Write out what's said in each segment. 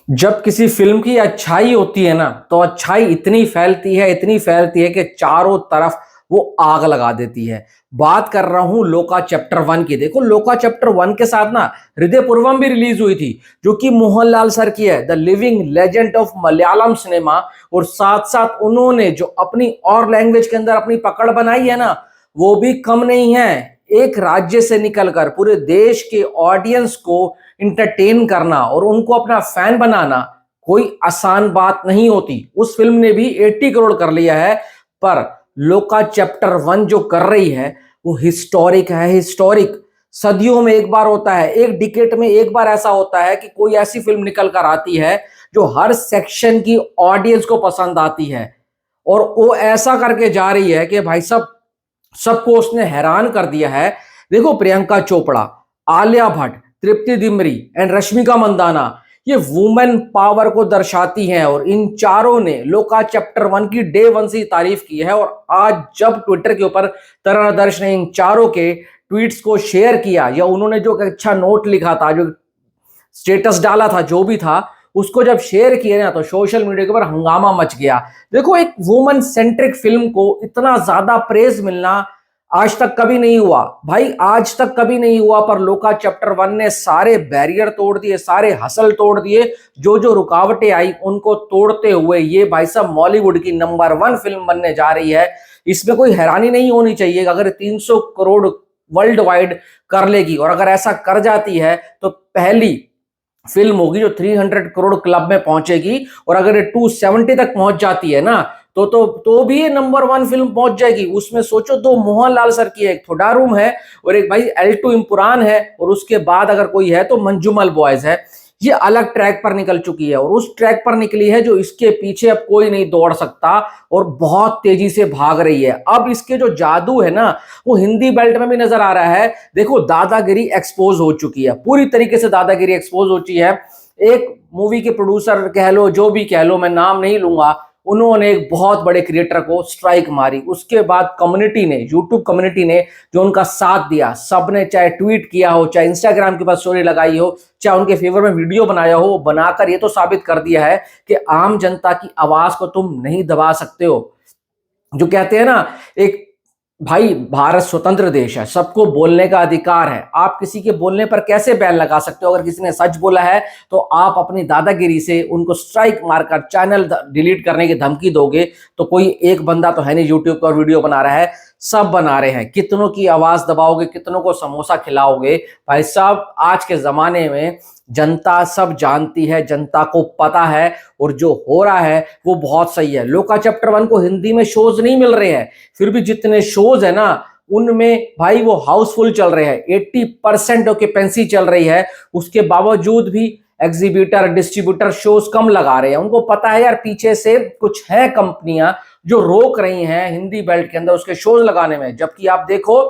जब किसी फिल्म की अच्छाई होती है ना, तो अच्छाई इतनी फैलती है कि चारों तरफ वो आग लगा देती है। बात कर रहा हूं लोका चैप्टर 1 की। देखो, लोका चैप्टर 1 के साथ ना हृदयपूर्वम भी रिलीज हुई थी, जो कि मोहनलाल सर की है, the living legend of Malayalam cinema. और साथ साथ उन्होंने जो अपनी और लैंग्वेज के अंदर अपनी पकड़ बनाई है ना, वो भी कम नहीं है। एक राज्य से निकलकर पूरे देश के ऑडियंस को इंटरटेन करना और उनको अपना फैन बनाना कोई आसान बात नहीं होती। उस फिल्म ने भी 80 करोड़ कर लिया है, पर लोका चैप्टर 1 जो कर रही है वो हिस्टोरिक है। हिस्टोरिक सदियों में एक बार होता है, एक डिकेट में एक बार ऐसा होता है कि कोई ऐसी फिल्म निकल कर आती है जो हर सेक्शन की ऑडियंस को पसंद आती है। और वो ऐसा करके जा रही है कि भाई साहब, सबको उसने हैरान कर दिया है। देखो, प्रियंका चोपड़ा, आलिया भट्ट, तृप्ति दिमरी एंड रश्मिका मंदाना, ये वुमेन पावर को दर्शाती हैं। और इन चारों ने लोका चैप्टर 1 की डे 1 से तारीफ की है। और आज जब ट्विटर के ऊपर तरण आदर्श ने इन चारों के ट्वीट्स को शेयर किया, या उन्होंने जो अच्छा नोट लिखा था, जो स्टेटस डाला था, जो भी था, उसको जब शेयर किया ना, तो सोशल मीडिया के ऊपर हंगामा मच गया। देखो, एक वुमन सेंट्रिक फिल्म को इतना ज्यादा प्रेज मिलना आज तक कभी नहीं हुआ भाई, आज तक कभी नहीं हुआ। पर लोका चैप्टर 1 ने सारे बैरियर तोड़ दिए, सारे हसल तोड़ दिए। जो जो रुकावटें आई उनको तोड़ते हुए ये भाई साहब बॉलीवुड की नंबर 1 फिल्म बनने जा रही है। इसमें कोई हैरानी नहीं होनी चाहिए अगर 300 करोड़ वर्ल्ड वाइड कर लेगी। और अगर ऐसा कर जाती है तो पहली फिल्म होगी जो 300 करोड़ क्लब में पहुंचेगी। और अगर ये 270 तक पहुंच जाती है ना, तो भी ये नंबर 1 फिल्म पहुंच जाएगी। उसमें सोचो, दो मोहनलाल सर की है, एक थोडारूम है और एक भाई L2 इम्पुरान है, और उसके बाद अगर कोई है तो मंजूमल बॉयज है। ये अलग ट्रैक पर निकल चुकी है और उस ट्रैक पर निकली है जो इसके पीछे अब कोई नहीं दौड़ सकता, और बहुत तेजी से भाग रही है। अब इसके जो जादू है ना, वो हिंदी बेल्ट में भी नजर आ रहा है। देखो, दादागिरी एक्सपोज हो चुकी है, पूरी तरीके से दादागिरी एक्सपोज हो चुकी है। एक मूवी के प्रोड्यूसर कह लो, जो भी कह लो, मैं नाम नहीं लूंगा, उन्होंने एक बहुत बड़े क्रिएटर को स्ट्राइक मारी। उसके बाद कम्युनिटी ने, यूट्यूब कम्युनिटी ने जो उनका साथ दिया, सबने चाहे ट्वीट किया हो, चाहे इंस्टाग्राम के पास स्टोरी लगाई हो, चाहे उनके फेवर में वीडियो बनाया हो, बनाकर ये तो साबित कर दिया है कि आम जनता की आवाज को तुम नहीं दबा सकते हो। जो कहते हैं ना, एक भाई, भारत स्वतंत्र देश है, सबको बोलने का अधिकार है। आप किसी के बोलने पर कैसे बैन लगा सकते हो? अगर किसी ने सच बोला है तो आप अपनी दादागिरी से उनको स्ट्राइक मारकर चैनल डिलीट करने की धमकी दोगे। तो कोई एक बंदा तो है नहीं यूट्यूब पर वीडियो बना रहा है, सब बना रहे हैं। कितनों की आवाज दबाओगे, कितनों को समोसा खिलाओगे? भाई साहब, आज के जमाने में जनता सब जानती है, जनता को पता है, और जो हो रहा है वो बहुत सही है। लोका चैप्टर 1 को हिंदी में शोज नहीं मिल रहे हैं, फिर भी जितने शोज है ना, उनमें भाई वो हाउसफुल चल रहे हैं, 80% ऑक्यूपेंसी चल रही है। उसके बावजूद भी एग्जीबिटर, डिस्ट्रीब्यूटर शोज कम लगा रहे हैं। उनको पता है यार, पीछे से कुछ है कंपनियां जो रोक रही हैं हिंदी बेल्ट के अंदर उसके शोज लगाने में। जबकि आप देखो,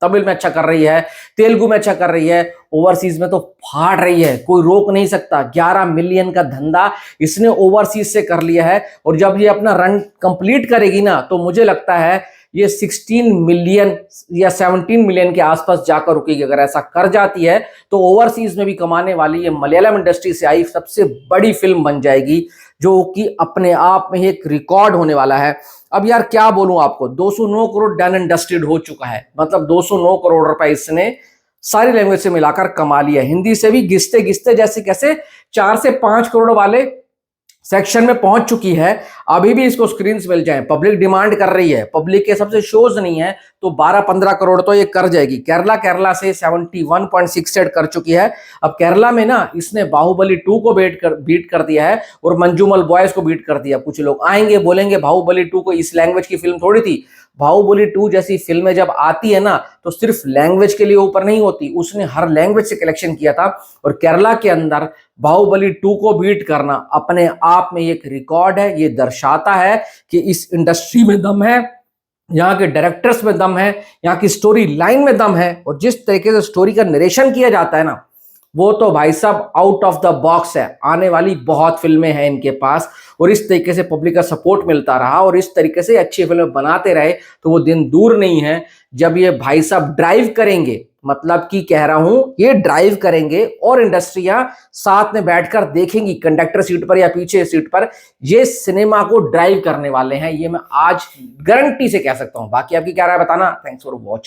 तमिल में अच्छा कर रही है, तेलुगु में अच्छा कर रही है, ओवरसीज में तो फाड़ रही है, कोई रोक नहीं सकता। 11 मिलियन का धंधा इसने ओवरसीज से कर लिया है। और जब ये अपना रन कंप्लीट करेगी ना, तो मुझे लगता है ये 16 मिलियन या 17 मिलियन के आसपास जाकर रुकेगी। अगर ऐसा कर जाती है तो ओवरसीज में भी कमाने वाली ये मलयालम इंडस्ट्री से आई सबसे बड़ी फिल्म बन जाएगी, जो कि अपने आप में एक रिकॉर्ड होने वाला है। अब यार क्या बोलूं आपको, 209 करोड़ डन एंड डस्टेड हो चुका है। मतलब 209 करोड़ रुपए इसने सारी लैंग्वेज से मिलाकर कमा लिया। हिंदी से भी घिसते घिसते जैसे कैसे 4 से 5 करोड़ वाले सेक्शन में पहुंच चुकी है। अभी भी इसको स्क्रीन्स मिल जाए, पब्लिक डिमांड कर रही है, पब्लिक के सबसे शोज नहीं है, तो 12-15 करोड़ तो ये कर जाएगी। केरला से 71.68 कर चुकी है। अब केरला में ना इसने बाहुबली 2 को बीट कर दिया है और मंजूमल बॉयज को बीट कर दिया। कुछ लोग आएंगे, बोलेंगे बाहुबली 2 को इस लैंग्वेज की फिल्म थोड़ी थी। बाहुबली 2 जैसी फिल्में जब आती है ना, तो सिर्फ लैंग्वेज के लिए ऊपर नहीं होती, उसने हर लैंग्वेज से कलेक्शन किया था। और केरला के अंदर बाहुबली 2 को बीट करना अपने आप में एक रिकॉर्ड है। ये दर्शाता है कि इस इंडस्ट्री में दम है, यहाँ के डायरेक्टर्स में दम है, यहाँ की स्टोरी लाइन में दम है। और जिस तरीके से स्टोरी का नरेशन किया जाता है ना, वो तो भाई साहब आउट ऑफ द बॉक्स है। आने वाली बहुत फिल्में हैं इनके पास, और इस तरीके से पब्लिक का सपोर्ट मिलता रहा और इस तरीके से अच्छी फिल्में बनाते रहे, तो वो दिन दूर नहीं है जब ये भाई साहब ड्राइव करेंगे मतलब कि कह रहा हूं ये ड्राइव करेंगे और इंडस्ट्रियां साथ में बैठकर देखेंगी, कंडक्टर सीट पर या पीछे सीट पर, ये सिनेमा को ड्राइव करने वाले हैं। ये मैं आज गारंटी से कह सकता हूं। बाकी आपकी क्या राय बताना। Thanks for watching.